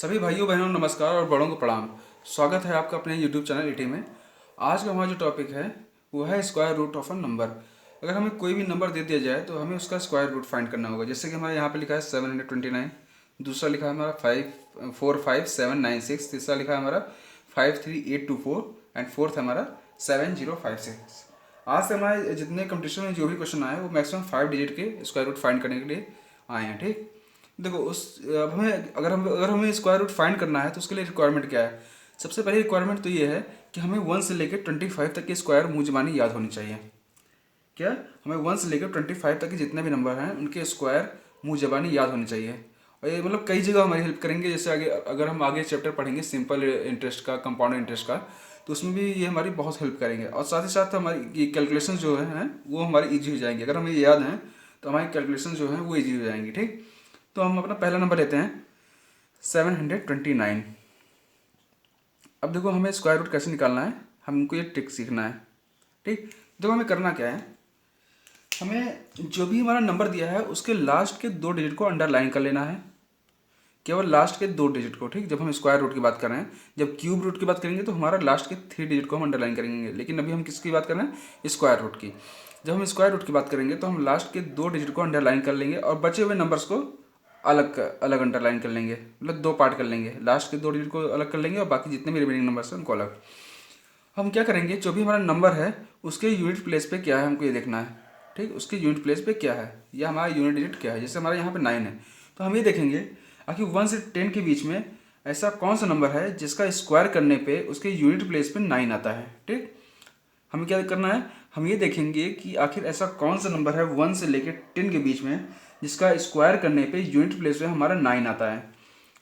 सभी भाइयों बहनों नमस्कार और बड़ों को प्रणाम। स्वागत है आपका अपने YouTube चैनल ईटी में। आज का हमारा जो टॉपिक है वो है square root of a number. अगर हमें कोई भी नंबर दे दिया जाए तो हमें उसका स्क्वायर रूट फाइंड करना होगा। जैसे कि हमारे यहाँ पे लिखा है 729, दूसरा लिखा है हमारा 545796, तीसरा लिखा है हमारा 53824 एंड फोर्थ है हमारा 7056। आज से हमारे जितने कंपटीशन में जो भी क्वेश्चन आए वो मैक्सिमम 5 डिजिट के स्क्वायर रूट फाइंड करने के लिए आए हैं। ठीक, देखो उस अब हमें अगर हमें स्क्वायर रूट फाइंड करना है तो उसके लिए रिक्वायरमेंट क्या है। सबसे पहली रिक्वायरमेंट तो ये है कि हमें 1 से लेकर 25 तक की स्क्वायर मुंह ज़बानी याद होनी चाहिए। क्या, हमें 1 से लेकर 25 तक के जितने भी नंबर हैं उनके स्क्वायर मुंह ज़बानी याद होनी चाहिए। और ये मतलब कई जगह हमारी हेल्प करेंगे। जैसे आगे अगर हम आगे चैप्टर पढ़ेंगे सिंपल इंटरेस्ट का, कंपाउंड इंटरेस्ट का, तो उसमें भी ये हमारी बहुत हेल्प करेंगे। और साथ ही साथ हमारी ये कैलकुलेशन जो है वो हमारी ईजी हो जाएंगी। अगर हमें ये याद हैं तो हमारी कैलकुलेशन जो है वो ईजी हो जाएंगी। ठीक, तो हम अपना पहला नंबर लेते हैं 729। अब देखो हमें स्क्वायर रूट कैसे निकालना है, हमको ये ट्रिक सीखना है। ठीक, देखो हमें करना क्या है, हमें जो भी हमारा नंबर दिया है उसके लास्ट के 2 डिजिट को अंडरलाइन कर लेना है। केवल लास्ट के 2 डिजिट को। ठीक, जब हम स्क्वायर रूट की बात कर रहे हैं, जब क्यूब रूट की बात करेंगे तो हमारा लास्ट के 3 डिजिट को हम अंडरलाइन करेंगे। लेकिन अभी हम किसकी बात कर रहे हैं, स्क्वायर रूट की। जब हम स्क्वायर रूट की बात करेंगे तो हम लास्ट के 2 डिजिट को अंडरलाइन कर लेंगे और बचे हुए नंबर्स को अलग अलग अंडरलाइन कर लेंगे। मतलब 2 पार्ट कर लेंगे, लास्ट के 2 डिजिट को अलग कर लेंगे और बाकी जितने भी रिमेनिंग नंबर्स हैं उनको अलग। हम क्या करेंगे, जो भी हमारा नंबर है उसके यूनिट प्लेस पे क्या है हमको ये देखना है। ठीक, उसके यूनिट प्लेस पे क्या है या हमारा यूनिट डिजिट क्या है। जैसे हमारे यहाँ पे 9 है तो हम ये देखेंगे आखिर 1 से 10 के बीच में ऐसा कौन सा नंबर है जिसका स्क्वायर करने पे उसके यूनिट प्लेस पे 9 आता है। ठीक, हमें क्या करना है, हम ये देखेंगे कि आखिर ऐसा कौन सा नंबर है 1 से लेकर 10 के बीच में जिसका स्क्वायर करने पे यूनिट प्लेस पे हमारा 9 आता है।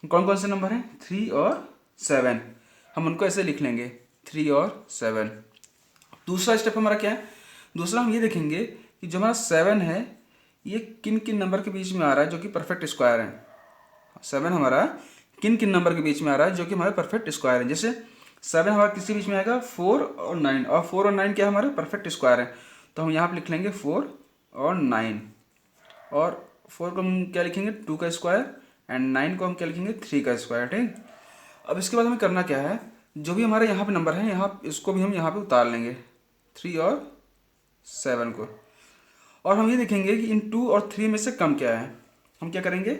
कौन कौन से नंबर हैं, 3 और 7। हम उनको ऐसे लिख लेंगे 3 और 7। दूसरा स्टेप हमारा क्या है, दूसरा हम ये देखेंगे कि जो हमारा 7 है ये किन किन नंबर के बीच में आ रहा है जो कि परफेक्ट स्क्वायर है। 7 हमारा किन किन नंबर के बीच में आ रहा है जो कि हमारे परफेक्ट स्क्वायर है। जैसे 7 हमारा किसी बीच में आएगा 4 और 9, और 4 और 9 क्या है, हमारे परफेक्ट स्क्वायर है। तो हम यहाँ पे लिख लेंगे 4 और 9, और 4 को हम क्या लिखेंगे 2 का स्क्वायर, एंड 9 को हम क्या लिखेंगे 3 का स्क्वायर। ठीक, अब इसके बाद हमें करना क्या है, जो भी हमारे यहाँ पे नंबर है यहाँ इसको भी हम यहाँ पे उतार लेंगे 3 और 7 को। और हम ये देखेंगे कि इन 2 और 3 में से कम क्या है। हम क्या करेंगे,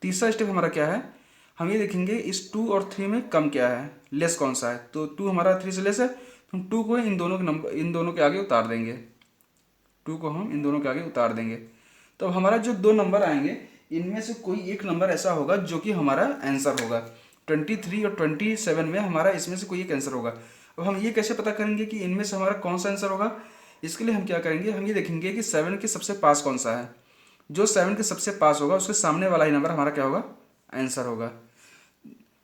तीसरा स्टेप हमारा क्या है, हम ये देखेंगे इस 2 और 3 में कम क्या है, लेस कौन सा है। तो 2 हमारा 3 से लेस है तो हम 2 को इन दोनों के आगे उतार देंगे। 2 को हम इन दोनों के आगे उतार देंगे। तो अब हमारा जो 2 नंबर आएंगे इनमें से कोई एक नंबर ऐसा होगा जो कि हमारा आंसर होगा। 23 और 27 में हमारा इसमें से कोई एक आंसर होगा। अब हम ये कैसे पता करेंगे कि इनमें से हमारा कौन सा आंसर होगा, इसके लिए हम क्या करेंगे, हम ये देखेंगे कि 7 के सबसे पास कौन सा है। जो 7 के सबसे पास होगा उसके सामने वाला ही नंबर हमारा क्या होगा, आंसर होगा।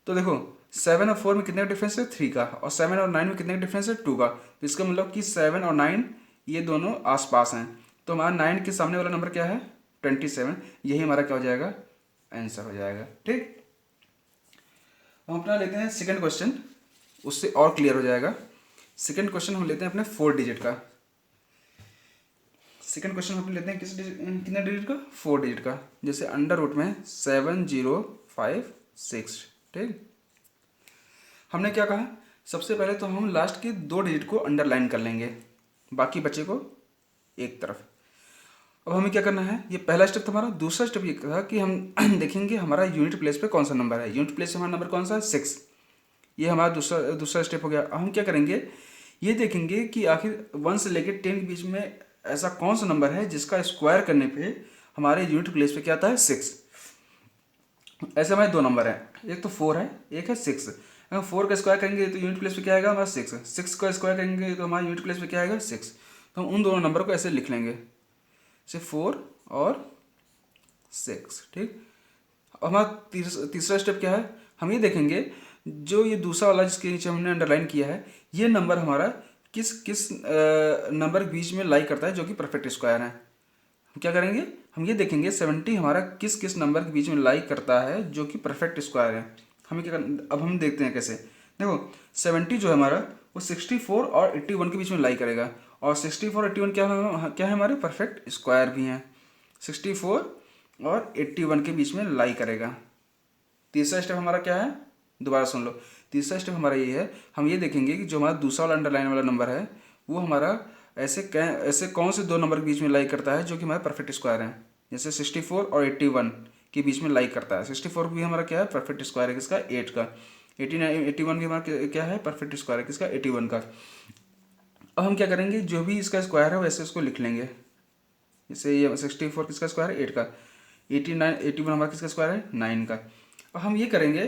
तो देखो 7 और 4 में कितने का डिफरेंस है, 3 का, और 7 और 9 में कितने का डिफरेंस है, 2 का। तो इसका मतलब कि 7 और 9 ये दोनों आसपास हैं। तो हमारा 9 के सामने वाला नंबर क्या है, 27। यही हमारा क्या हो जाएगा, आंसर हो जाएगा। ठीक, हम अपना लेते हैं सेकंड क्वेश्चन, उससे और क्लियर हो जाएगा। सेकंड क्वेश्चन हम लेते हैं अपने 4 डिजिट का। सेकंड क्वेश्चन हम लेते हैं कितने डिजिट का, 4 डिजिट का। जैसे अंडर रूट में 7056। ठीक, हमने क्या कहा, सबसे पहले तो हम लास्ट के 2 डिजिट को अंडरलाइन कर लेंगे, बाकी बचे को एक तरफ। अब हमें क्या करना है, ये पहला स्टेप था हमारा। दूसरा स्टेप ये था कि हम देखेंगे हमारा यूनिट प्लेस पे कौन सा नंबर है। यूनिट प्लेस से हमारा नंबर कौन सा है, 6। ये हमारा दूसरा स्टेप हो गया। अब हम क्या करेंगे, ये देखेंगे कि आखिर 1 से लेकर 10 के बीच में ऐसा कौन सा नंबर है जिसका स्क्वायर करने पे हमारे यूनिट प्लेस पे क्या आता है, 6। ऐसे हमारे 2 नंबर हैं, एक तो 4 है, एक है 6। अगर 4 का स्क्वायर करेंगे तो यूनिट प्लेस पे क्या आएगा हमारा 6। 6 का स्क्वायर करेंगे तो हमारा यूनिट प्लेस पे क्या आएगा, 6। तो हम उन दोनों नंबर को ऐसे लिख लेंगे, जैसे 4 और 6। ठीक, अब हमारा तीसरा स्टेप क्या है, हम ये देखेंगे जो ये दूसरा वाला जिसके नीचे हमने अंडरलाइन किया है ये नंबर हमारा किस किस नंबर के बीच में लाई करता है जो कि परफेक्ट स्क्वायर है। हम क्या करेंगे, हम ये देखेंगे 70 हमारा किस किस नंबर के बीच में लाई करता है जो कि परफेक्ट स्क्वायर है। हमें क्या करना, अब हम देखते हैं कैसे। देखो 70 जो है हमारा वो 64 और 81 के बीच में लाई करेगा, और 64 और 81 क्या है हमारे परफेक्ट स्क्वायर भी हैं। 64 और 81 के बीच में लाई करेगा। तीसरा स्टेप हमारा क्या है, दोबारा सुन लो। तीसरा स्टेप हमारा ये है, हम ये देखेंगे कि जो हमारा दूसरा वाला अंडरलाइन वाला नंबर है वो हमारा ऐसे कौन से दो नंबर के बीच में लाई करता है जो कि हमारे परफेक्ट स्क्वायर हैं। जैसे 64 और 81 के बीच में लाई करता है। 64 भी हमारा क्या है, परफेक्ट स्क्वायर है किसका, 8 का। 81 भी हमारा क्या है, परफेक्ट स्क्वायर है किसका, 81 का। अब हम क्या करेंगे, जो भी इसका स्क्वायर है वैसे उसको लिख लेंगे। जैसे ये 64 किसका स्क्वायर है, 8 का। 81 हमारा किसका स्क्वायर है, 9 का। अब हम ये करेंगे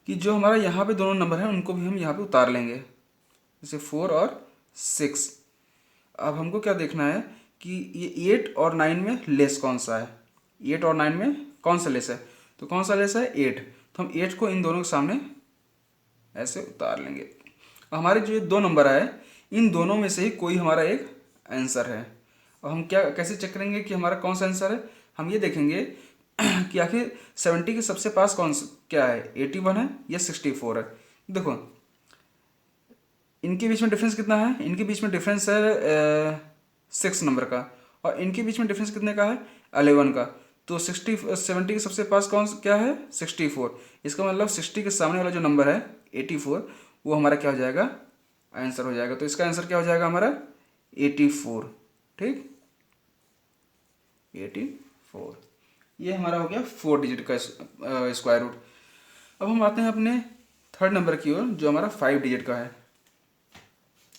कि जो हमारा यहाँ पे दोनों नंबर हैं उनको भी हम यहाँ पे उतार लेंगे, जैसे 4 और 6। अब हमको क्या देखना है कि ये 8 और 9 में लेस कौन सा है, 8 और 9 में कौन सा लेस है, तो कौन सा लेस है, 8। तो हम 8 को इन दोनों के सामने ऐसे उतार लेंगे। हमारे जो दो नंबर आए इन दोनों में से ही कोई हमारा एक आंसर है। अब हम क्या कैसे चेक करेंगे कि हमारा कौन सा आंसर है, हम ये देखेंगे कि आखिर 70 के सबसे पास कौन सा क्या है, 81 है या 64 है। देखो इनके बीच में डिफरेंस कितना है, इनके बीच में डिफरेंस है 6 नंबर का, और इनके बीच में डिफरेंस कितने का है, 11 का। तो 70 के सबसे पास कौन क्या है, 64। इसका मतलब 60 के सामने वाला जो नंबर है 84 वो हमारा क्या हो जाएगा, आंसर हो जाएगा। तो इसका आंसर क्या हो जाएगा हमारा, 84। ठीक, 84 ये हमारा हो गया 4 डिजिट का स्क्वायर रूट। अब हम आते हैं अपने थर्ड नंबर की ओर जो हमारा 5 डिजिट का है।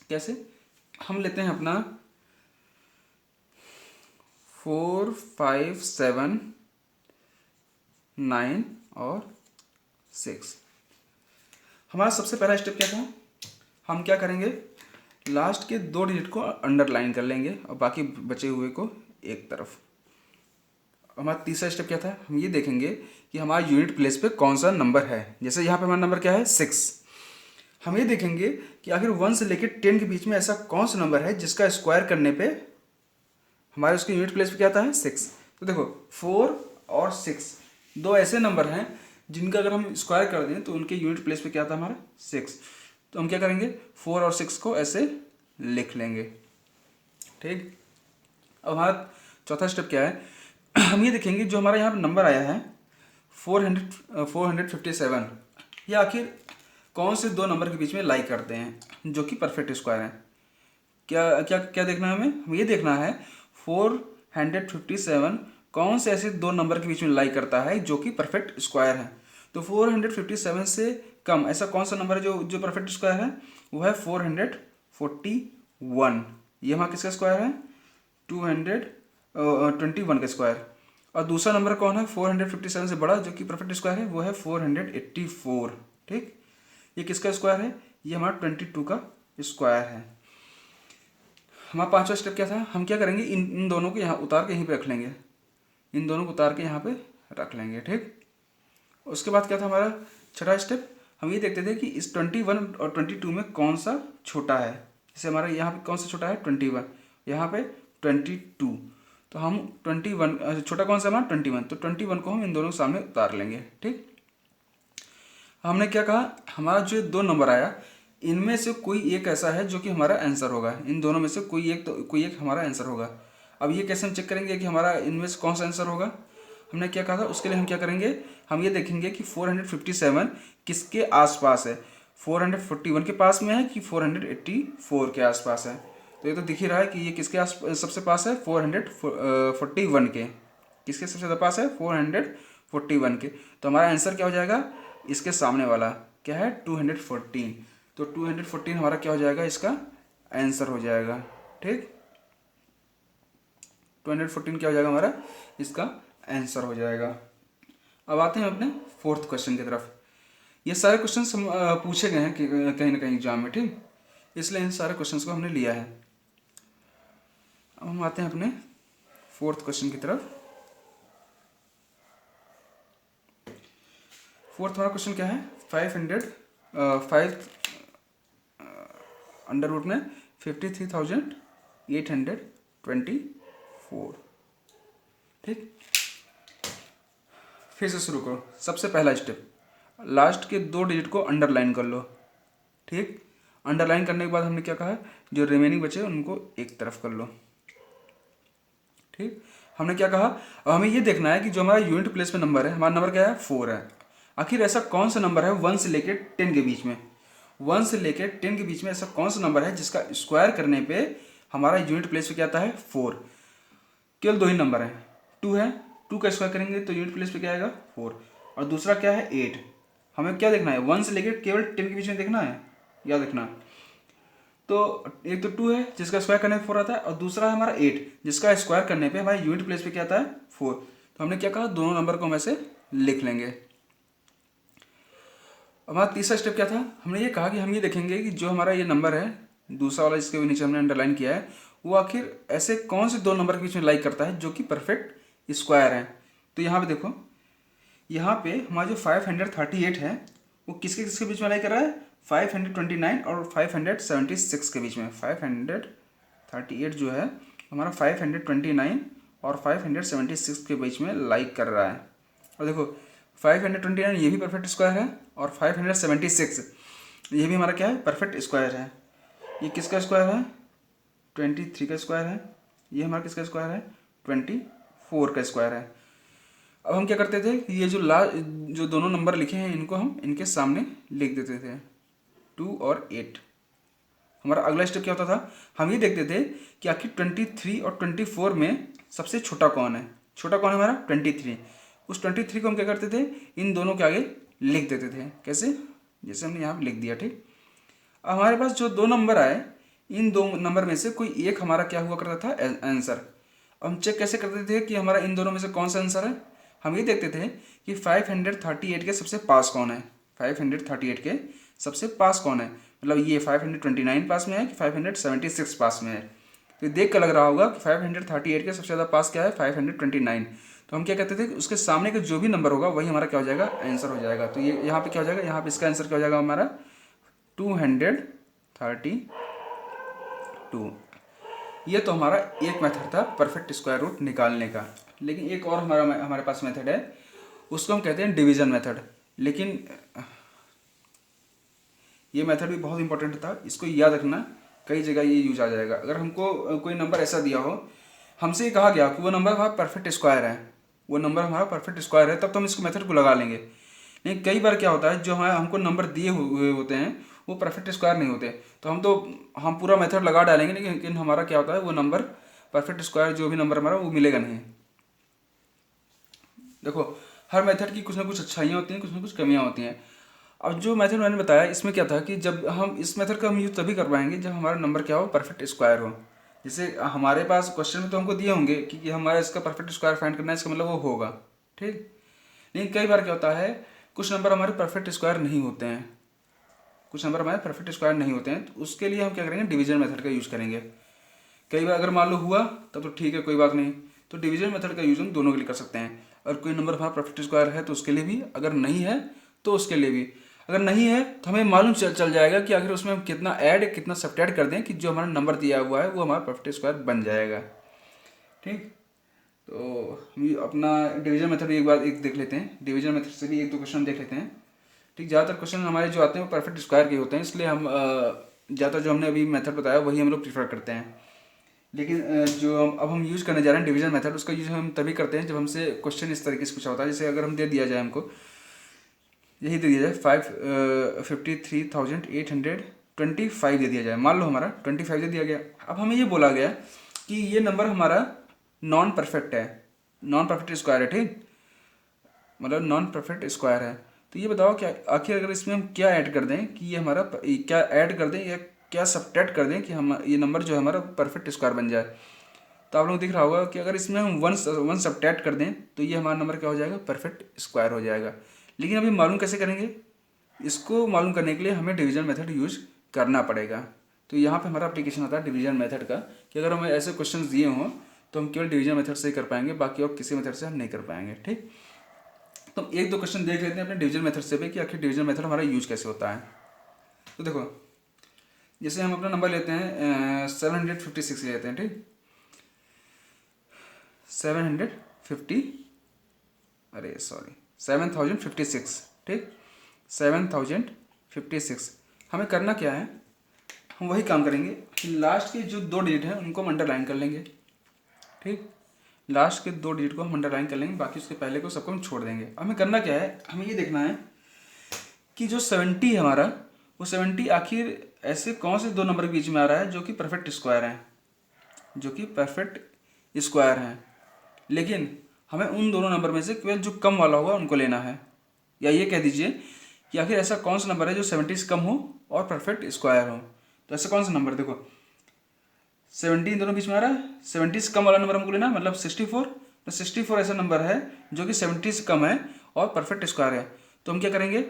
कैसे, हम लेते हैं अपना 4, 5, 7, 9 और 6। हमारा सबसे पहला स्टेप क्या था, हम क्या करेंगे, लास्ट के 2 डिजिट को अंडरलाइन कर लेंगे और बाकी बचे हुए को एक तरफ। हमारा तीसरा स्टेप क्या था, हम ये देखेंगे कि हमारा यूनिट प्लेस पे कौन सा नंबर है। जैसे यहाँ पे हमारा नंबर क्या है, 6। हम ये देखेंगे कि आखिर 1 से लेकर 10 के बीच में ऐसा कौन सा नंबर है जिसका स्क्वायर करने पे हमारे उसके यूनिट प्लेस पे क्या आता है, 6। तो देखो 4 और 6 दो ऐसे नंबर हैं जिनका अगर हम स्क्वायर कर दें तो उनके यूनिट प्लेस पे क्या आता है हमारा, 6। तो हम क्या करेंगे, 4 और 6 को ऐसे लिख लेंगे। ठीक, अब हमारा चौथा स्टेप क्या है, हम ये देखेंगे जो हमारा यहाँ नंबर आया है 457, ये आखिर कौन से दो नंबर के बीच में लाई करते हैं जो कि परफेक्ट स्क्वायर हैं। क्या क्या क्या देखना है हमें ये देखना है 457 कौन से ऐसे दो नंबर के बीच में लाई करता है जो कि परफेक्ट स्क्वायर है। तो 457 से कम ऐसा कौन सा नंबर है जो जो परफेक्ट स्क्वायर है, वो है 441। ये हमारा किसका स्क्वायर है, 221 का स्क्वायर। और दूसरा नंबर कौन है 457 से बड़ा जो कि परफेक्ट स्क्वायर है, वो है 484। ठीक, ये किसका स्क्वायर है, ये हमारा 22 का स्क्वायर है। हमारा पांचवा स्टेप क्या था, हम क्या करेंगे, इन दोनों को यहाँ उतार के यहीं पे रख लेंगे, इन दोनों को उतार के यहाँ पे रख लेंगे। ठीक, उसके बाद क्या था हमारा छठा स्टेप, हम ये देखते थे कि इस 21 और 22 में कौन सा छोटा है। जैसे हमारा यहाँ पे कौन सा छोटा है, 21, यहाँ पे 22। तो हम 21 छोटा कौन सा हमारा 21, तो 21 को हम इन दोनों के सामने उतार लेंगे। ठीक, हमने क्या कहा, हमारा जो दो नंबर आया इनमें से कोई एक ऐसा है जो कि हमारा आंसर होगा, इन दोनों में से कोई एक हमारा आंसर होगा। अब ये कैसे हम चेक करेंगे कि हमारा इनमें से कौन सा आंसर होगा, हमने क्या कहा था, उसके लिए हम क्या करेंगे, हम ये देखेंगे कि 457 किसके आसपास है, 441 के पास में है कि 484 के आसपास है। तो ये तो दिख ही रहा है कि ये किसके सबसे पास है, 441 के। किसके सबसे ज़्यादा पास है, 441 के। तो हमारा आंसर क्या हो जाएगा, इसके सामने वाला क्या है, 214। तो 214 हमारा क्या हो जाएगा, इसका आंसर हो जाएगा। ठीक, 214 क्या हो जाएगा हमारा, इसका आंसर हो जाएगा। अब आते हैं अपने फोर्थ क्वेश्चन की तरफ। ये सारे क्वेश्चन पूछे गए हैं कहीं ना कहीं एग्जाम में। ठीक, इसलिए इन सारे क्वेश्चंस को हमने लिया है। अब हम आते हैं अपने फोर्थ क्वेश्चन की तरफ। फोर्थ हमारा क्वेश्चन क्या है, 5 अंडर रूट में 53,824। ठीक, फिर से शुरू करो। सबसे पहला स्टेप, लास्ट के 2 डिजिट को अंडरलाइन कर लो। ठीक, अंडरलाइन करने के बाद हमने क्या कहा, जो रिमेनिंग बचे उनको एक तरफ कर लो। ठीक, हमने क्या कहा, अब हमें ये देखना है कि जो हमारा यूनिट प्लेस में नंबर है, हमारा नंबर क्या है, 4 है। आखिर ऐसा कौन सा नंबर है 1 से लेकर 10 के बीच में, 1 से लेकर 10 के बीच में ऐसा कौन सा नंबर है जिसका स्क्वायर करने पे हमारा यूनिट प्लेस पे क्या आता है 4। केवल दो ही नंबर हैं, 2 है, 2 का स्क्वायर करेंगे तो यूनिट प्लेस पे क्या आएगा 4, और दूसरा क्या है 8। हमें क्या देखना है 1 से लेकर केवल 10 के बीच में देखना है, याद रखना। तो एक तो 2 है जिसका स्क्वायर करने पे 4 आता है, और दूसरा है हमारा 8 जिसका स्क्वायर करने पे हमारे यूनिट प्लेस पे क्या आता है 4। तो हमने क्या कहा दोनों नंबर को हम ऐसे लिख लेंगे। हमारा तीसरा स्टेप क्या था, हमने ये कहा कि हम ये देखेंगे कि जो हमारा ये नंबर है दूसरा वाला जिसके नीचे हमने अंडरलाइन किया है, वो आखिर ऐसे कौन से दो नंबर के बीच में लाइक करता है जो कि परफेक्ट स्क्वायर है। तो यहाँ पे देखो, यहाँ पे हमारा जो 538 है वो किसके किसके बीच में लाइक कर रहा है 529 और 576 के बीच में। 538 जो है हमारा 529 और 576 के बीच में लाइक कर रहा है। और देखो 529 ये भी परफेक्ट स्क्वायर है, और 576 ये भी हमारा क्या है परफेक्ट स्क्वायर है। ये किसका स्क्वायर है 23 का स्क्वायर है, ये हमारा किसका स्क्वायर है 24 का स्क्वायर है। अब हम क्या करते थे, ये जो दोनों नंबर लिखे हैं इनको हम इनके सामने लिख देते थे 2 और 8। हमारा अगला स्टेप क्या होता था, हम ये देखते थे कि आखिर 23 और 24 में सबसे छोटा कौन है। छोटा कौन है हमारा 23। उस 23 को हम क्या करते थे इन दोनों के आगे लिख देते थे। कैसे, जैसे हमने यहाँ पे लिख दिया। ठीक, अब हमारे पास जो दो नंबर आए इन दो नंबर में से कोई एक हमारा क्या हुआ करता था आंसर। अब हम चेक कैसे करते थे कि हमारा इन दोनों में से कौन सा आंसर है, हम ये देखते थे कि 538 के सबसे पास कौन है। 538 के सबसे पास कौन है, मतलब ये 529 पास में है कि 576 पास में है। तो ये देख कर लग रहा होगा कि 538 के सबसे ज़्यादा पास क्या है 529। तो हम क्या कहते थे कि उसके सामने का जो भी नंबर होगा वही हमारा क्या हो जाएगा आंसर हो जाएगा। तो ये यहाँ पे क्या हो जाएगा, यहाँ पे इसका आंसर क्या हो जाएगा हमारा 232। ये तो हमारा एक मेथड था परफेक्ट स्क्वायर रूट निकालने का। लेकिन एक और हमारे पास मेथड है, उसको हम कहते हैं डिवीजन मेथड। लेकिन ये मेथड भी बहुत इंपॉर्टेंट था, इसको याद रखना, कई जगह ये यूज आ जाएगा। अगर हमको कोई नंबर ऐसा दिया हो, हमसे ये कहा गया कि वो नंबर हमारा परफेक्ट स्क्वायर है, वो नंबर हमारा परफेक्ट स्क्वायर है, तब तो हम इसको मेथड को लगा लेंगे। लेकिन कई बार क्या होता है जो हमको नंबर दिए हुए होते हैं वो परफेक्ट स्क्वायर नहीं होते, तो हम पूरा मेथड लगा डालेंगे, लेकिन हमारा क्या होता है वो नंबर परफेक्ट स्क्वायर जो भी नंबर हमारा वो मिलेगा नहीं। देखो हर मेथड की कुछ ना कुछ अच्छाइयाँ होती हैं, कुछ ना कुछ कमियाँ होती हैं। अब जो मेथड मैंने बताया इसमें क्या था कि जब हम इस मेथड का हम यूज तभी कर पाएंगे जब हमारा नंबर क्या हो परफेक्ट स्क्वायर हो। जैसे हमारे पास क्वेश्चन में तो हमको दिए होंगे कि हमारा इसका परफेक्ट स्क्वायर फाइंड करना है, इसका मतलब वो होगा। ठीक, लेकिन कई बार क्या होता है कुछ नंबर हमारे परफेक्ट स्क्वायर नहीं होते हैं, कुछ नंबर हमारे परफेक्ट स्क्वायर नहीं होते हैं, तो उसके लिए हम क्या करेंगे डिवीजन मेथड का यूज़ करेंगे। कई बार अगर मान लो हुआ तब तो ठीक है कोई बात नहीं, तो डिवीजन मेथड का यूज हम दोनों के लिए कर सकते हैं। और कोई नंबर हमारा परफेक्ट स्क्वायर है तो उसके लिए भी, अगर नहीं है तो उसके लिए भी। अगर नहीं है तो हमें मालूम चल जाएगा कि आखिर उसमें हम कितना ऐड कितना सब्ट्रैक्ट कर दें कि जो हमारा नंबर दिया हुआ है वो हमारा परफेक्ट स्क्वायर बन जाएगा। ठीक, तो हम अपना डिवीजन मेथड एक देख लेते हैं, डिवीजन मेथड से भी एक दो क्वेश्चन देख लेते हैं। ठीक, ज़्यादातर क्वेश्चन हमारे जो आते हैं वो परफेक्ट स्क्वायर के होते हैं, इसलिए हम ज़्यादातर जो हमने अभी मेथड बताया वही हम लोग प्रीफर करते हैं। लेकिन जो अब हम यूज़ करने जा रहे हैं डिवीजन मेथड, उसका यूज़ हम तभी करते हैं जब हमसे क्वेश्चन इस तरीके से पूछा होता है। जैसे अगर हम दे दिया जाए, हमको यही दे दिया जाए 53,825 दे दिया जाए, मान लो हमारा 25 दे दिया गया। अब हमें ये बोला गया कि ये नंबर हमारा नॉन परफेक्ट है, नॉन परफेक्ट स्क्वायर है। ठीक, मतलब नॉन परफेक्ट स्क्वायर है। तो ये बताओ क्या आखिर अगर इसमें हम क्या ऐड कर दें कि ये हमारा क्या ऐड कर दें या क्या सब्ट्रैक्ट कर दें कि हम ये नंबर जो है हमारा परफेक्ट स्क्वायर बन जाए। तो आप लोग दिख रहा होगा कि अगर इसमें हम वन सब्ट्रैक्ट कर दें तो ये हमारा नंबर क्या हो जाएगा परफेक्ट स्क्वायर हो जाएगा। लेकिन अभी मालूम कैसे करेंगे, इसको मालूम करने के लिए हमें डिवीजन मेथड यूज करना पड़ेगा। तो यहाँ पे हमारा एप्लीकेशन आता है डिवीजन मेथड का, कि अगर हमें ऐसे क्वेश्चन दिए हों तो हम केवल डिवीजन मेथड से ही कर पाएंगे, बाकी और किसी मेथड से हम नहीं कर पाएंगे। ठीक, तो एक दो क्वेश्चन देख लेते हैं अपने डिवीजन मेथड से भी कि आखिर डिवीजन मेथड हमारा यूज कैसे होता है। तो देखो जैसे हम अपना नंबर लेते हैं 756 लेते हैं। ठीक, 7056। ठीक, 7056 हमें करना क्या है, हम वही काम करेंगे कि लास्ट के जो दो डिजिट हैं उनको हम अंडरलाइन कर लेंगे। ठीक, लास्ट के 2 डिजिट को हम अंडरलाइन कर लेंगे, बाकी उसके पहले को सबको हम छोड़ देंगे। अब हमें करना क्या है, हमें ये देखना है कि जो 70 है हमारा, वो 70 आखिर ऐसे कौन से 2 नंबर के बीच में आ रहा है जो कि परफेक्ट स्क्वायर हैं, जो कि परफेक्ट स्क्वायर हैं। लेकिन हमें उन दोनों नंबर में से केवल जो कम वाला होगा उनको लेना है, या ये कह दीजिए कि आखिर ऐसा कौन सा नंबर है जो 70 से कम हो और परफेक्ट स्क्वायर हो। तो ऐसा कौन सा नंबर, देखो 70 इन दोनों बीच में आ रहा है, 70 से कम वाला नंबर हमको लेना है, मतलब 64। तो 64 ऐसा नंबर है जो कि 70 से कम है और परफेक्ट स्क्वायर है। तो हम क्या करेंगे,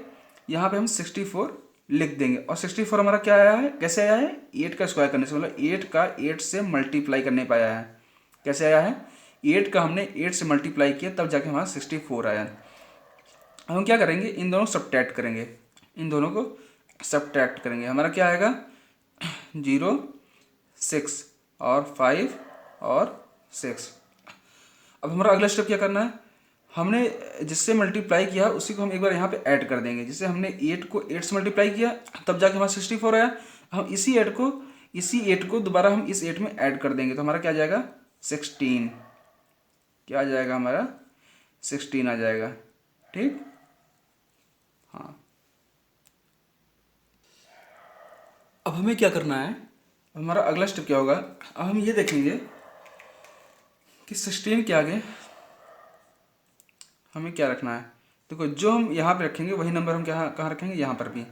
यहाँ पे हम 64 लिख देंगे। और 64 हमारा क्या आया है, कैसे आया है, 8 का स्क्वायर करने से, मतलब 8 का 8 से मल्टीप्लाई करने पर आया है। कैसे आया है, 8 का हमने 8 से मल्टीप्लाई किया तब जाके हमारा 64 आया। हम क्या करेंगे, इन दोनों सब्ट्रैक्ट करेंगे, इन दोनों को सब्ट्रैक्ट करेंगे। हमारा क्या आएगा, 0 6 और 5 और 6। अब हमारा अगला स्टेप क्या करना है, हमने जिससे मल्टीप्लाई किया उसी को हम एक बार यहाँ पे ऐड कर देंगे। जैसे हमने 8 को 8 से मल्टीप्लाई किया तब जाके हमारा 64 आया, हम इसी 8 को दोबारा हम इस 8 में ऐड कर देंगे। तो हमारा क्या आ जाएगा, 16। क्या आ जाएगा हमारा, 16 आ जाएगा। ठीक, हाँ। अब हमें क्या करना है, हमारा अगला स्टेप क्या होगा, अब हम ये देखेंगे कि 16 के आगे हमें क्या रखना है। देखो जो हम यहाँ पे रखेंगे वही नंबर हम कहाँ रखेंगे, यहाँ पर भी।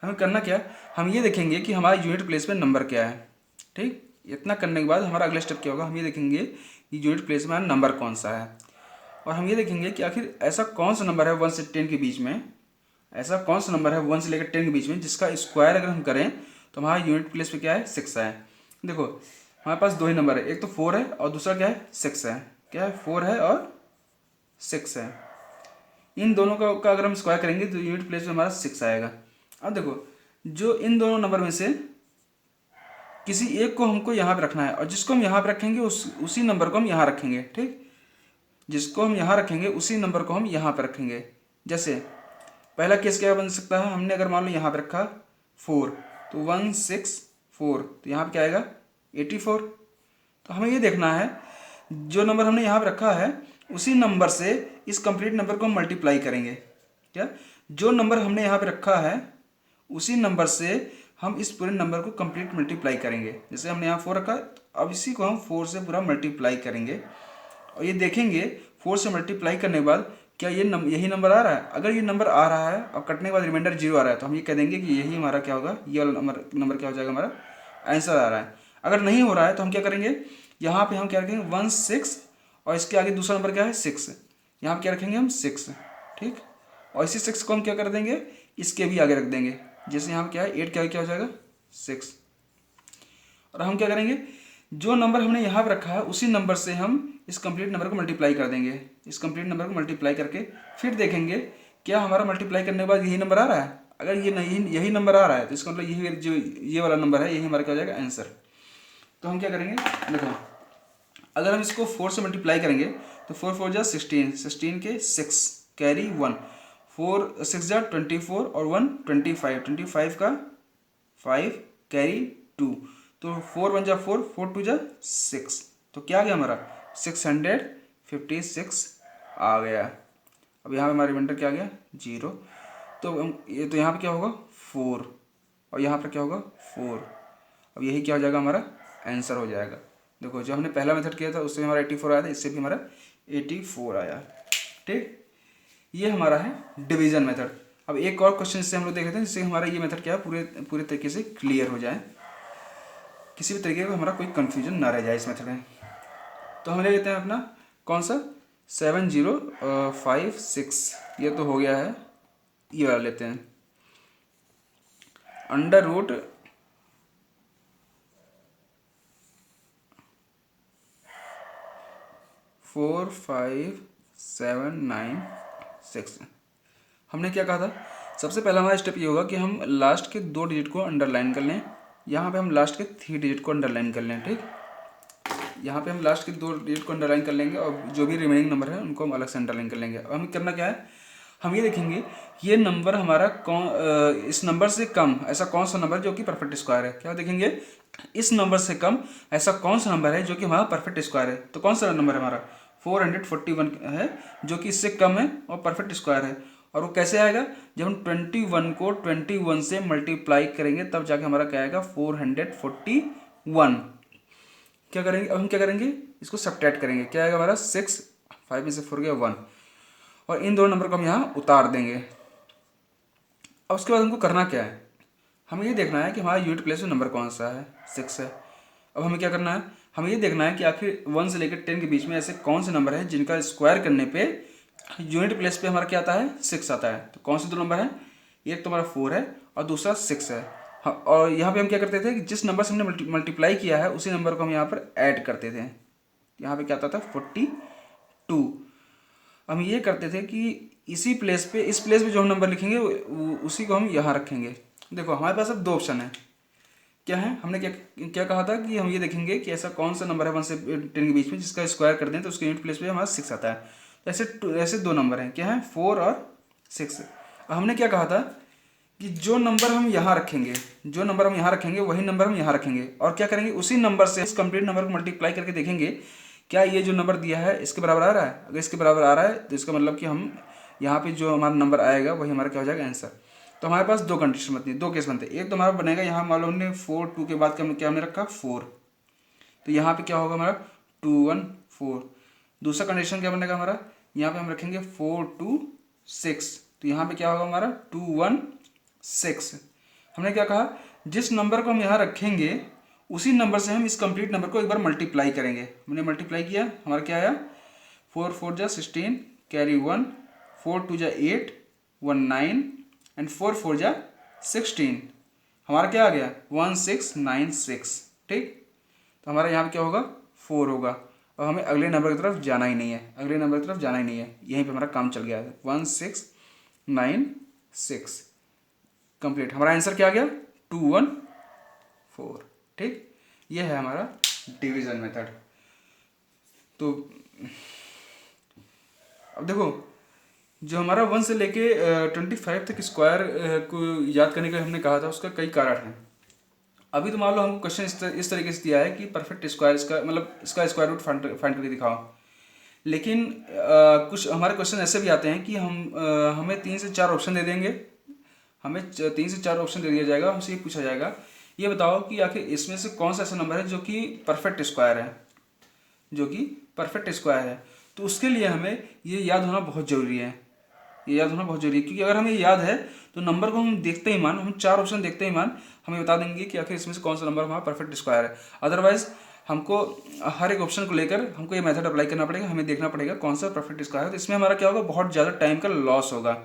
हमें करना क्या, हम ये देखेंगे कि हमारा यूनिट प्लेस में नंबर क्या है। ठीक, इतना करने के बाद हमारा अगला स्टेप क्या होगा, हम ये देखेंगे कि यूनिट प्लेस में नंबर कौन सा है, और हम ये देखेंगे कि आखिर ऐसा कौन सा नंबर है 1 से 10 के बीच में, ऐसा कौन सा नंबर है 1 से लेकर 10 के बीच में जिसका स्क्वायर अगर हम करें तो हमारा यूनिट प्लेस पे क्या है, 6 है। देखो हमारे पास 2 ही नंबर है, एक तो 4 है और दूसरा क्या है, 6 है। क्या है, 4 है और 6 है। इन दोनों का अगर हम स्क्वायर करेंगे तो यूनिट प्लेस में हमारा 6 आएगा। अब देखो जो इन दोनों नंबर में से किसी एक को हमको यहाँ पे रखना है, और जिसको हम यहाँ पे रखेंगे उसी नंबर को हम यहाँ रखेंगे। ठीक, जिसको हम यहाँ रखेंगे उसी नंबर को हम यहाँ पे रखेंगे। जैसे पहला केस क्या बन सकता है, हमने अगर मान लो यहाँ पे रखा 4, तो 164, तो यहाँ पे क्या आएगा 84। तो हमें ये देखना है जो नंबर हमने यहाँ पे रखा है उसी नंबर से इस कंप्लीट नंबर को हम मल्टीप्लाई करेंगे। क्या, जो नंबर हमने यहाँ पे रखा है उसी नंबर से हम इस पूरे नंबर को कंप्लीट मल्टीप्लाई करेंगे। जैसे हमने यहाँ 4 रखा, अब इसी को हम 4 से पूरा मल्टीप्लाई करेंगे और ये देखेंगे 4 से मल्टीप्लाई करने के बाद क्या ये यही नंबर आ रहा है। अगर ये नंबर आ रहा है और कटने के बाद रिमाइंडर 0 आ रहा है तो हम ये कह देंगे कि यही हमारा क्या होगा, ये वाला नंबर क्या हो जाएगा, हमारा आंसर आ रहा है। अगर नहीं हो रहा है तो हम क्या करेंगे, यहाँ पे हम क्या रखेंगे 16 और इसके आगे दूसरा नंबर क्या है 6, यहाँ पे क्या रखेंगे हम 6। ठीक, और इसी 6 को हम क्या कर देंगे, इसके भी आगे रख देंगे। जैसे यहाँ पे क्या है 8 के आगे क्या हो जाएगा 6। और हम क्या करेंगे, जो नंबर हमने यहाँ पर रखा है उसी नंबर से हम इस कंप्लीट नंबर को मल्टीप्लाई कर देंगे। इस कंप्लीट नंबर को मल्टीप्लाई करके फिर देखेंगे क्या हमारा मल्टीप्लाई करने के बाद यही नंबर आ रहा है। अगर ये नहीं, यही नंबर आ रहा है तो इसका मतलब यही जो ये वाला नंबर है यही हमारा क्या हो जाएगा आंसर। तो हम क्या करेंगे, देखो अगर हम इसको 4 से मल्टीप्लाई करेंगे तो 4 4 जा 16, 16 के 6 कैरी 1, 4 6 जा 24 और 1 25, 25 का 5 कैरी 2, तो 4 1 जा 4, 4 2 जा 6, तो क्या आ गया हमारा 656 आ गया। अब यहाँ पे हमारा रिमाइंडर क्या आ गया 0। तो हम ये तो यहाँ पे क्या होगा 4 और यहाँ पर क्या होगा 4। अब यही क्या हो जाएगा, हमारा आंसर हो जाएगा। देखो जो हमने पहला मेथड किया था उससे हमारा 84 आया था, इससे भी हमारा 84 आया। ठीक, ये हमारा है डिवीजन मेथड। अब एक और क्वेश्चन से हम लोग देख लेते हैं जिससे हमारा ये मेथड क्या है पूरे तरीके से क्लियर हो जाए, किसी भी तरीके का हमारा कोई कंफ्यूजन ना रह जाए इस मेथड में। तो हम ले लेते हैं अपना कौन सा 7056, ये तो हो गया है, ये वाला लेते हैं अंडर रूट 45796। हमने क्या कहा था, सबसे पहला हमारा स्टेप ये होगा कि हम लास्ट के 2 डिजिट को अंडरलाइन कर लें। यहाँ पे हम लास्ट के 3 डिजिट को अंडरलाइन कर लें। ठीक, यहाँ पे हम लास्ट के 2 डिजिट को अंडरलाइन कर लेंगे और जो भी रिमेनिंग नंबर है उनको हम अलग से अंडरलाइन कर लेंगे। अब हमें करना क्या है, हम ये देखेंगे कि ये नंबर हमारा इस नंबर से कम ऐसा कौन सा नंबर है जो कि परफेक्ट स्क्वायर है। क्या देखेंगे, इस नंबर से कम ऐसा कौन सा नंबर है जो कि हमारा परफेक्ट स्क्वायर है। तो कौन सा नंबर है हमारा 441 है, जो कि इससे कम है और परफेक्ट स्क्वायर है। और वो कैसे आएगा, जब हम 21 को 21 से मल्टीप्लाई करेंगे तब जाके हमारा क्या आएगा 441। क्या करेंगे, अब हम क्या करेंगे, इसको सब्ट्रैक्ट करेंगे। क्या आएगा हमारा 6, 5 में से 4 गया 1, और इन दोनों नंबर को हम यहाँ उतार देंगे। अब उसके बाद हमको करना क्या है, हमें ये देखना है कि हमारा यूनिट प्लेस में नंबर कौन सा है, 6 है। अब हमें क्या करना है, हमें ये देखना है कि आखिर 1 से लेकर 10 के बीच में ऐसे कौन से नंबर हैं जिनका स्क्वायर करने पे यूनिट प्लेस पे हमारा क्या आता है 6 आता है। तो कौन से दो नंबर हैं, एक तो हमारा 4 है और दूसरा 6 है। और यहाँ पे हम क्या करते थे कि जिस नंबर से हमने मल्टीप्लाई किया है उसी नंबर को हम यहाँ पर ऐड करते थे। यहाँ पे क्या आता था 42। हम ये करते थे कि इसी प्लेस पे, इस प्लेस पे जो हम नंबर लिखेंगे उसी को हम यहाँ रखेंगे। देखो हमारे पास अब दो ऑप्शन है, क्या है, हमने क्या क्या कहा था कि हम ये देखेंगे कि ऐसा कौन सा नंबर है 1 से 10 के बीच में जिसका स्क्वायर कर दें तो उसके यूनिट प्लेस पे हमारा 6 आता है। तो ऐसे दो नंबर हैं, क्या है 4 और 6। हमने क्या कहा था कि जो नंबर हम यहाँ रखेंगे, जो नंबर हम यहाँ रखेंगे वही नंबर हम यहाँ रखेंगे, और क्या करेंगे उसी नंबर से इस कंप्लीट नंबर को मल्टीप्लाई करके देखेंगे क्या ये जो नंबर दिया है इसके बराबर आ रहा है। अगर इसके बराबर आ रहा है तो इसका मतलब कि हम यहाँ पे जो हमारा नंबर आएगा वही हमारा क्या हो जाएगा आंसर। तो हमारे पास दो कंडीशन बनती है, दो केस बनते हैं। एक तो हमारा बनेगा यहाँ मान लो हमने 4 2 के बाद क्या हमने रखा 4, तो यहाँ पे क्या होगा हमारा 2 1 4। दूसरा कंडीशन क्या बनेगा हमारा, यहाँ पे हम रखेंगे 4 2 6, तो यहाँ पे क्या होगा हमारा 2 1 6। हमने क्या कहा, जिस नंबर को हम यहाँ रखेंगे उसी नंबर से हम इस कंप्लीट नंबर को एक बार मल्टीप्लाई करेंगे। हमने मल्टीप्लाई किया, हमारा क्या आया 4 4 जा 16 कैरी 1, 4 2 जा 8 1 9 एंड 4 4 जा 16, हमारा क्या आ गया 1696। ठीक, तो हमारा यहाँ पे क्या होगा 4 होगा। और हमें अगले नंबर की तरफ जाना ही नहीं है, अगले नंबर की तरफ जाना ही नहीं है, यहीं पे हमारा काम चल गया 1696 कंप्लीट। हमारा आंसर क्या आ गया 214। ठीक, ये है हमारा डिवीजन मेथड। तो अब देखो जो हमारा 1 से लेके 25 तक स्क्वायर को याद करने का हमने कहा था उसका कई कारण हैं। अभी तो मान लो हमको क्वेश्चन इस तरीके से दिया है कि परफेक्ट स्क्वायर इसका मतलब इसका स्क्वायर रूट फाइंड करके दिखाओ। लेकिन कुछ हमारे क्वेश्चन ऐसे भी आते हैं कि हमें 3 से 4 ऑप्शन दे देंगे, हमें 3 से 4 ऑप्शन दे दिया जाएगा, हमसे ये पूछा जाएगा ये बताओ कि आखिर इसमें से कौन सा ऐसा नंबर है जो कि परफेक्ट स्क्वायर है, जो कि परफेक्ट स्क्वायर है। तो उसके लिए हमें ये याद होना बहुत ज़रूरी है, ये याद होना बहुत जरूरी है, क्योंकि अगर हमें याद है तो नंबर को हम देखते ही मान, हम 4 ऑप्शन देखते ही मान हमें बता देंगे कि आखिर इसमें से कौन सा नंबर हमारा परफेक्ट स्क्वायर है। अदरवाइज हमको हर एक ऑप्शन को लेकर हमको ये मेथड अप्लाई करना पड़ेगा, हमें देखना पड़ेगा कौन सा परफेक्ट स्क्वायर है। तो इसमें हमारा क्या होगा, बहुत ज़्यादा टाइम का लॉस होगा।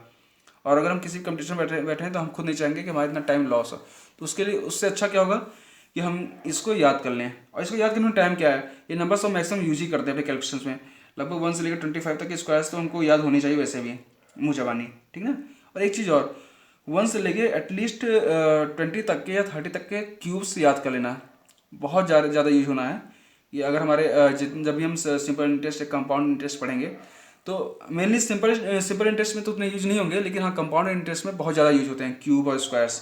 और अगर हम किसी कंपटीशन में बैठे हैं तो हम खुद नहीं चाहेंगे कि हमारा इतना टाइम लॉस हो। तो उसके लिए उससे अच्छा क्या होगा कि हम इसको याद कर लें। और इसको याद करने में टाइम क्या है, ये नंबर सब मैक्सिमम यूज ही करते हैं अपने कैलकुलेशन में। लगभग 1 से लेकर 25 तक के स्क्वायर्स तो हमको याद होनी चाहिए वैसे भी मुँह जबानी, ठीक ना। और एक चीज़ और, 1 से लेके एटलीस्ट 20 तक के या 30 तक के क्यूब्स याद कर लेना, बहुत ज़्यादा यूज होना है ये। अगर हमारे जब भी हम सिंपल इंटरेस्ट या कंपाउंड इंटरेस्ट पढ़ेंगे तो मेनली सिंपल इंटरेस्ट में तो उतने यूज नहीं होंगे, लेकिन हाँ कंपाउंड इंटरेस्ट में बहुत ज़्यादा यूज होते हैं क्यूब और स्क्वायर्स,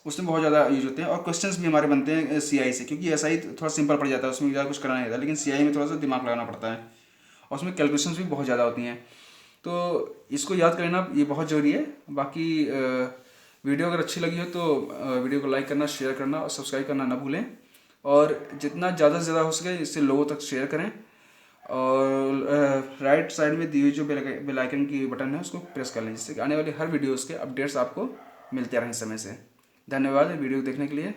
उसमें बहुत ज़्यादा यूज होते हैं। और क्वेश्चंस भी हमारे बनते हैं सीआई से, क्योंकि ऐसा ही थोड़ा सिंपल पड़ जाता है, उसमें ज़्यादा कुछ करना नहीं होता, लेकिन सीआई में थोड़ा सा दिमाग लगाना पड़ता है और उसमें कैलकुलेशंस भी बहुत ज़्यादा होती हैं। तो इसको याद करना ये बहुत ज़रूरी है। बाकी वीडियो अगर अच्छी लगी हो तो वीडियो को लाइक करना, शेयर करना और सब्सक्राइब करना ना भूलें। और जितना ज़्यादा से ज़्यादा हो सके इससे लोगों तक शेयर करें। और राइट साइड में दी हुई जो बेल आइकन की बटन है उसको प्रेस कर लें, जिससे कि आने वाली हर वीडियोज़ के अपडेट्स आपको मिलते रहें समय से। धन्यवाद वीडियो देखने के लिए।